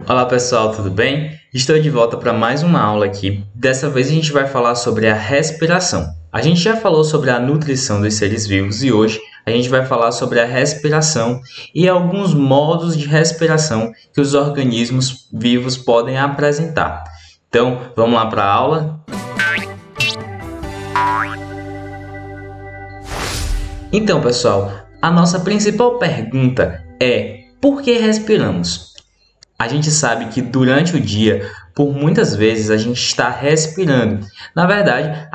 Olá pessoal, tudo bem? Estou de volta para mais uma aula aqui. Dessa vez a gente vai falar sobre a respiração. A gente já falou sobre a nutrição dos seres vivos e hoje a gente vai falar sobre a respiração e alguns modos de respiração que os organismos vivos podem apresentar. Então, vamos lá para a aula? Então, pessoal, a nossa principal pergunta é: por que respiramos? A gente sabe que durante o dia, por muitas vezes, a gente está respirando. Na verdade,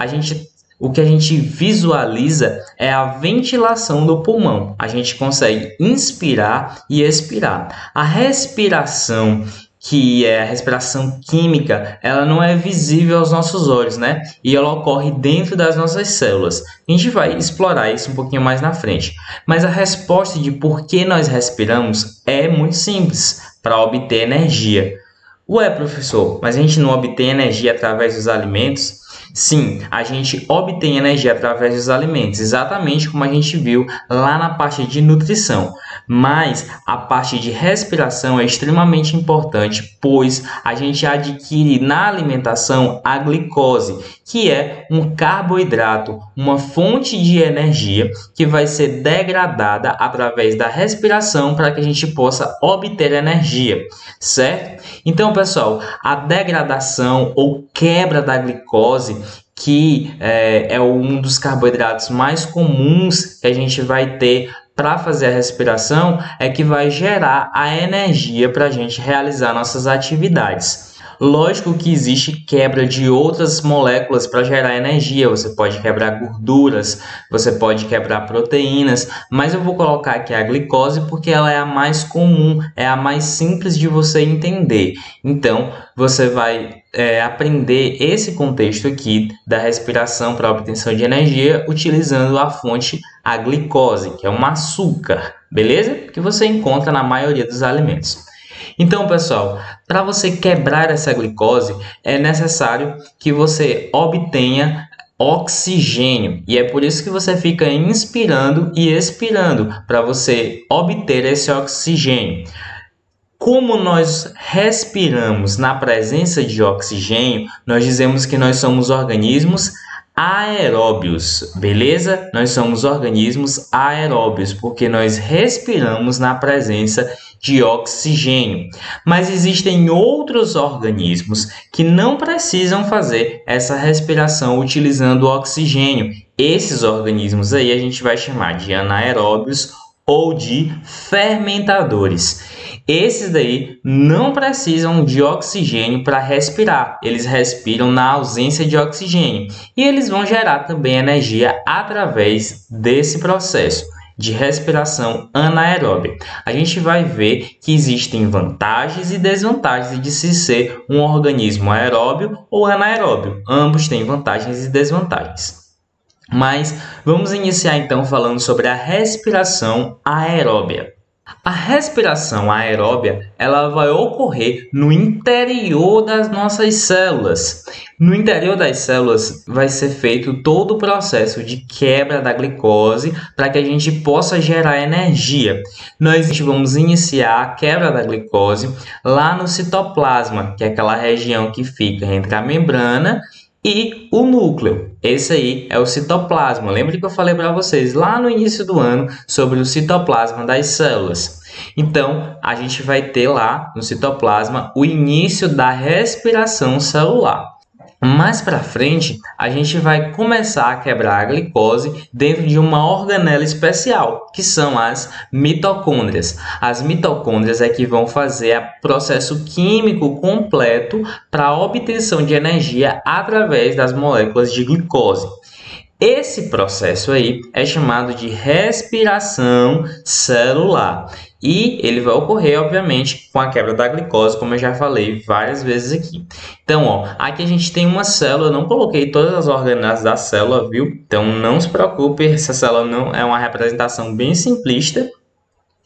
o que a gente visualiza é a ventilação do pulmão. A gente consegue inspirar e expirar. A respiração, que é a respiração química, ela não é visível aos nossos olhos, né? E ela ocorre dentro das nossas células. A gente vai explorar isso um pouquinho mais na frente. Mas a resposta de por que nós respiramos é muito simples: para obter energia. Ué, professor, mas a gente não obtém energia através dos alimentos? Sim, a gente obtém energia através dos alimentos, exatamente como a gente viu lá na parte de nutrição. Mas a parte de respiração é extremamente importante, pois a gente adquire na alimentação a glicose, que é um carboidrato, uma fonte de energia que vai ser degradada através da respiração para que a gente possa obter energia, certo? Então, pessoal, a degradação ou quebra da glicose, que é um dos carboidratos mais comuns que a gente vai ter para fazer a respiração, é que vai gerar a energia para a gente realizar nossas atividades. Lógico que existe quebra de outras moléculas para gerar energia. Você pode quebrar gorduras, você pode quebrar proteínas, mas eu vou colocar aqui a glicose porque ela é a mais comum, é a mais simples de você entender. Então, você vai aprender esse contexto aqui da respiração para obtenção de energia utilizando a fonte, a glicose, que é um açúcar, beleza? Que você encontra na maioria dos alimentos. Então, pessoal, para você quebrar essa glicose, é necessário que você obtenha oxigênio. E é por isso que você fica inspirando e expirando, para você obter esse oxigênio. Como nós respiramos na presença de oxigênio, nós dizemos que nós somos organismos aeróbios, beleza? Nós somos organismos aeróbios porque nós respiramos na presença de oxigênio. Mas existem outros organismos que não precisam fazer essa respiração utilizando o oxigênio. Esses organismos aí a gente vai chamar de anaeróbios ou de fermentadores. Esses daí não precisam de oxigênio para respirar, eles respiram na ausência de oxigênio e eles vão gerar também energia através desse processo de respiração anaeróbia. A gente vai ver que existem vantagens e desvantagens de se ser um organismo aeróbio ou anaeróbio. Ambos têm vantagens e desvantagens. Mas vamos iniciar então falando sobre a respiração aeróbia. A respiração aeróbia, ela vai ocorrer no interior das nossas células. No interior das células vai ser feito todo o processo de quebra da glicose para que a gente possa gerar energia. Nós vamos iniciar a quebra da glicose lá no citoplasma, que é aquela região que fica entre a membrana e o núcleo. Esse aí é o citoplasma. Lembra que eu falei para vocês lá no início do ano sobre o citoplasma das células? Então, a gente vai ter lá no citoplasma o início da respiração celular. Mais para frente, a gente vai começar a quebrar a glicose dentro de uma organela especial, que são as mitocôndrias. As mitocôndrias é que vão fazer o processo químico completo para a obtenção de energia através das moléculas de glicose. Esse processo aí é chamado de respiração celular. E ele vai ocorrer, obviamente, com a quebra da glicose, como eu já falei várias vezes aqui. Então, ó, aqui a gente tem uma célula, eu não coloquei todas as organelas da célula, viu? Então, não se preocupe, essa célula não é uma representação bem simplista.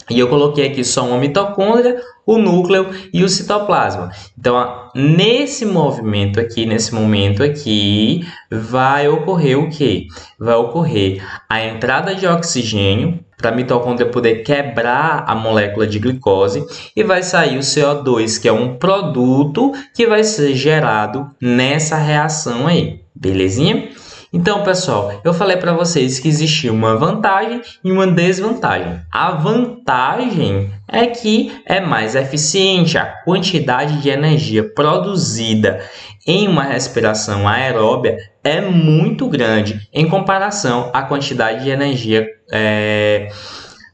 E eu coloquei aqui só uma mitocôndria, o núcleo e o citoplasma. Então, nesse momento aqui, vai ocorrer o quê? Vai ocorrer a entrada de oxigênio para a mitocôndria poder quebrar a molécula de glicose e vai sair o CO2, que é um produto que vai ser gerado nessa reação aí, belezinha? Então, pessoal, eu falei para vocês que existia uma vantagem e uma desvantagem. A vantagem é que é mais eficiente, a quantidade de energia produzida em uma respiração aeróbia é muito grande em comparação à quantidade de energia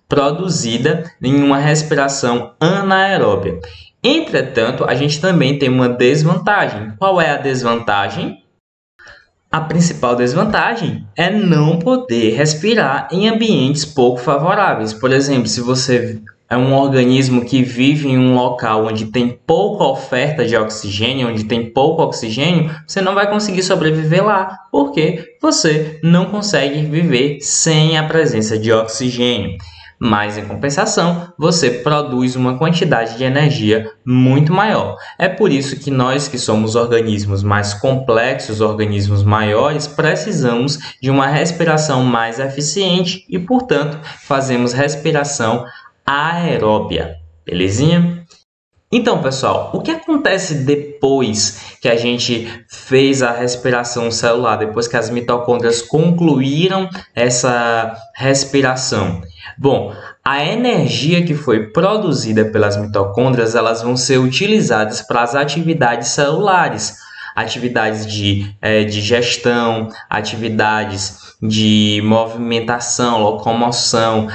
produzida em uma respiração anaeróbia. Entretanto, a gente também tem uma desvantagem. Qual é a desvantagem? A principal desvantagem é não poder respirar em ambientes pouco favoráveis. Por exemplo, se você é um organismo que vive em um local onde tem pouca oferta de oxigênio, onde tem pouco oxigênio, você não vai conseguir sobreviver lá, porque você não consegue viver sem a presença de oxigênio. Mas, em compensação, você produz uma quantidade de energia muito maior. É por isso que nós, que somos organismos mais complexos, organismos maiores, precisamos de uma respiração mais eficiente e, portanto, fazemos respiração aeróbia. Belezinha? Então, pessoal, o que acontece depois que a gente fez a respiração celular, depois que as mitocôndrias concluíram essa respiração? Bom, a energia que foi produzida pelas mitocôndrias, elas vão ser utilizadas para as atividades celulares, atividades de digestão, atividades de movimentação, locomoção,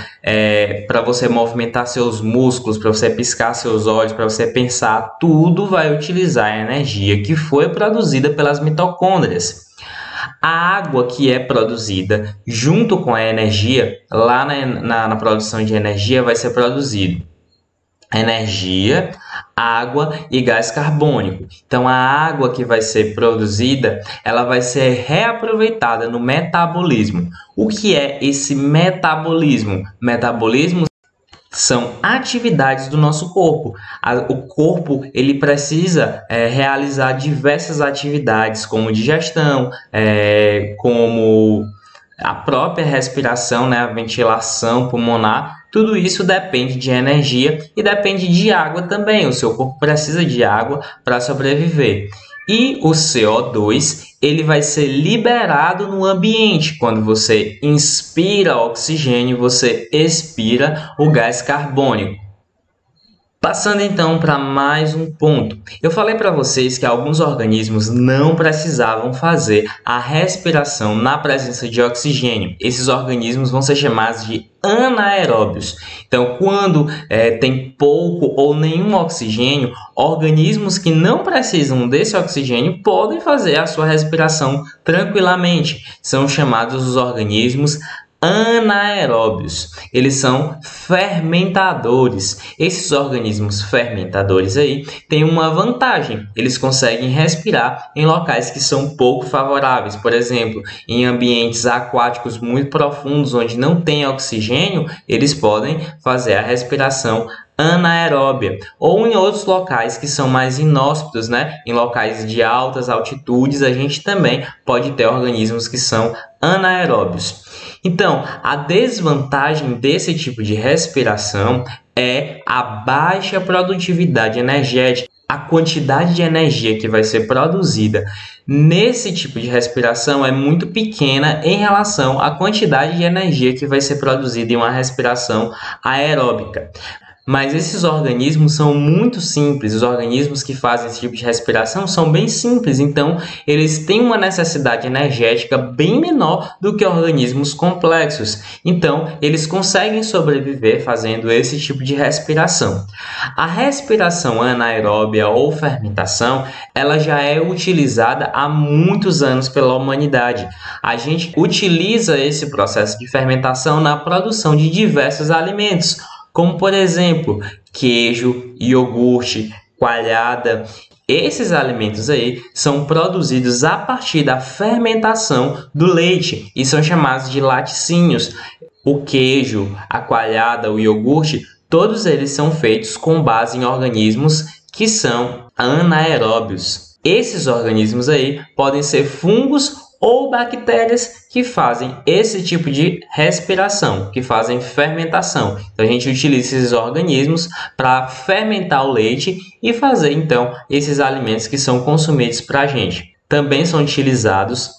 para você movimentar seus músculos, para você piscar seus olhos, para você pensar, tudo vai utilizar a energia que foi produzida pelas mitocôndrias. A água que é produzida junto com a energia, lá na produção de energia vai ser produzido energia, água e gás carbônico. Então, a água que vai ser produzida, ela vai ser reaproveitada no metabolismo. O que é esse metabolismo? Metabolismo são atividades do nosso corpo. O corpo ele precisa realizar diversas atividades, como digestão, como a própria respiração, né, a ventilação pulmonar. Tudo isso depende de energia e depende de água também. O seu corpo precisa de água para sobreviver. E o CO2 ele vai ser liberado no ambiente. Quando você inspira oxigênio, você expira o gás carbônico. Passando então para mais um ponto. Eu falei para vocês que alguns organismos não precisavam fazer a respiração na presença de oxigênio. Esses organismos vão ser chamados de anaeróbios. Então, quando tem pouco ou nenhum oxigênio, organismos que não precisam desse oxigênio podem fazer a sua respiração tranquilamente. São chamados os organismos anaeróbios. Eles são fermentadores. Esses organismos fermentadores aí têm uma vantagem. Eles conseguem respirar em locais que são pouco favoráveis. Por exemplo, em ambientes aquáticos muito profundos onde não tem oxigênio, eles podem fazer a respiração anaeróbia, ou em outros locais que são mais inóspitos, né? Em locais de altas altitudes, a gente também pode ter organismos que são anaeróbios. Então, a desvantagem desse tipo de respiração é a baixa produtividade energética. A quantidade de energia que vai ser produzida nesse tipo de respiração é muito pequena em relação à quantidade de energia que vai ser produzida em uma respiração aeróbica. Mas esses organismos são muito simples, os organismos que fazem esse tipo de respiração são bem simples, então eles têm uma necessidade energética bem menor do que organismos complexos. Então, eles conseguem sobreviver fazendo esse tipo de respiração. A respiração anaeróbia ou fermentação, ela já é utilizada há muitos anos pela humanidade. A gente utiliza esse processo de fermentação na produção de diversos alimentos, como por exemplo, queijo, iogurte, coalhada. Esses alimentos aí são produzidos a partir da fermentação do leite e são chamados de laticínios. O queijo, a coalhada, o iogurte, todos eles são feitos com base em organismos que são anaeróbios. Esses organismos aí podem ser fungos ou bactérias que fazem esse tipo de respiração, que fazem fermentação. Então a gente utiliza esses organismos para fermentar o leite e fazer então esses alimentos que são consumidos para a gente. Também são utilizados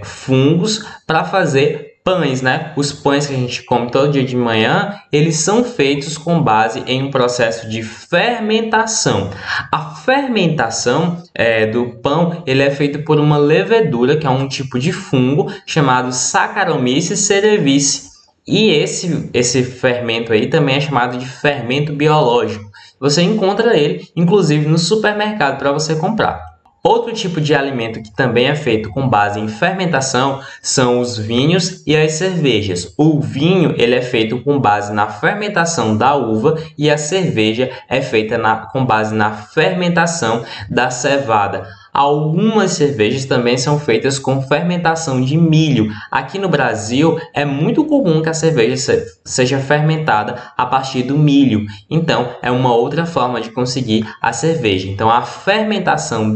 fungos para fazer pães, né? Os pães que a gente come todo dia de manhã, eles são feitos com base em um processo de fermentação. A fermentação do pão, ele é feito por uma levedura, que é um tipo de fungo chamado Saccharomyces cerevisiae. E esse fermento aí também é chamado de fermento biológico. Você encontra ele, inclusive, no supermercado para você comprar. Outro tipo de alimento que também é feito com base em fermentação são os vinhos e as cervejas. O vinho ele é feito com base na fermentação da uva e a cerveja é feita com base na fermentação da cevada. Algumas cervejas também são feitas com fermentação de milho. Aqui no Brasil é muito comum que a cerveja seja fermentada a partir do milho. Então é uma outra forma de conseguir a cerveja. Então a fermentação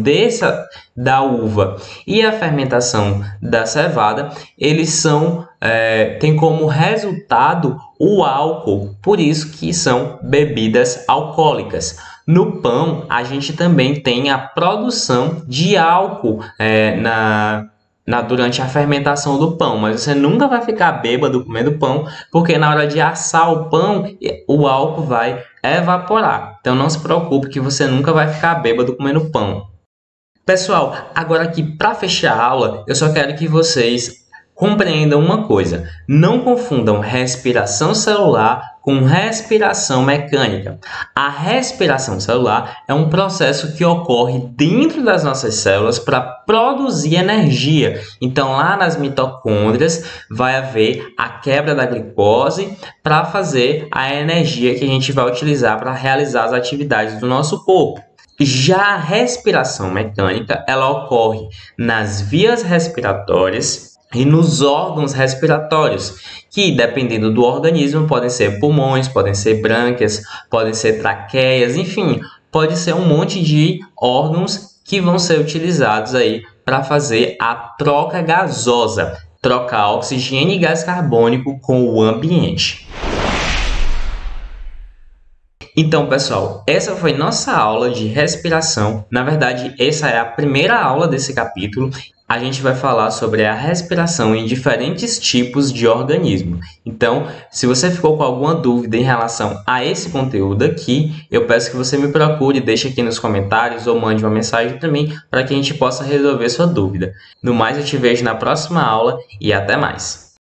da uva e a fermentação da cevada, eles têm como resultado o álcool, por isso que são bebidas alcoólicas. No pão, a gente também tem a produção de álcool durante a fermentação do pão, mas você nunca vai ficar bêbado comendo pão, porque na hora de assar o pão, o álcool vai evaporar. Então não se preocupe que você nunca vai ficar bêbado comendo pão. Pessoal, agora aqui para fechar a aula, eu só quero que vocês compreendam uma coisa: não confundam respiração celular com respiração mecânica. A respiração celular é um processo que ocorre dentro das nossas células para produzir energia. Então, lá nas mitocôndrias vai haver a quebra da glicose para fazer a energia que a gente vai utilizar para realizar as atividades do nosso corpo. Já a respiração mecânica, ela ocorre nas vias respiratórias e nos órgãos respiratórios, que dependendo do organismo podem ser pulmões, podem ser brânquias, podem ser traqueias, enfim, pode ser um monte de órgãos que vão ser utilizados aí para fazer a troca gasosa, trocar oxigênio e gás carbônico com o ambiente. Então, pessoal, essa foi nossa aula de respiração. Na verdade, essa é a primeira aula desse capítulo. A gente vai falar sobre a respiração em diferentes tipos de organismo. Então, se você ficou com alguma dúvida em relação a esse conteúdo aqui, eu peço que você me procure, deixe aqui nos comentários ou mande uma mensagem para mim para que a gente possa resolver sua dúvida. No mais, eu te vejo na próxima aula e até mais!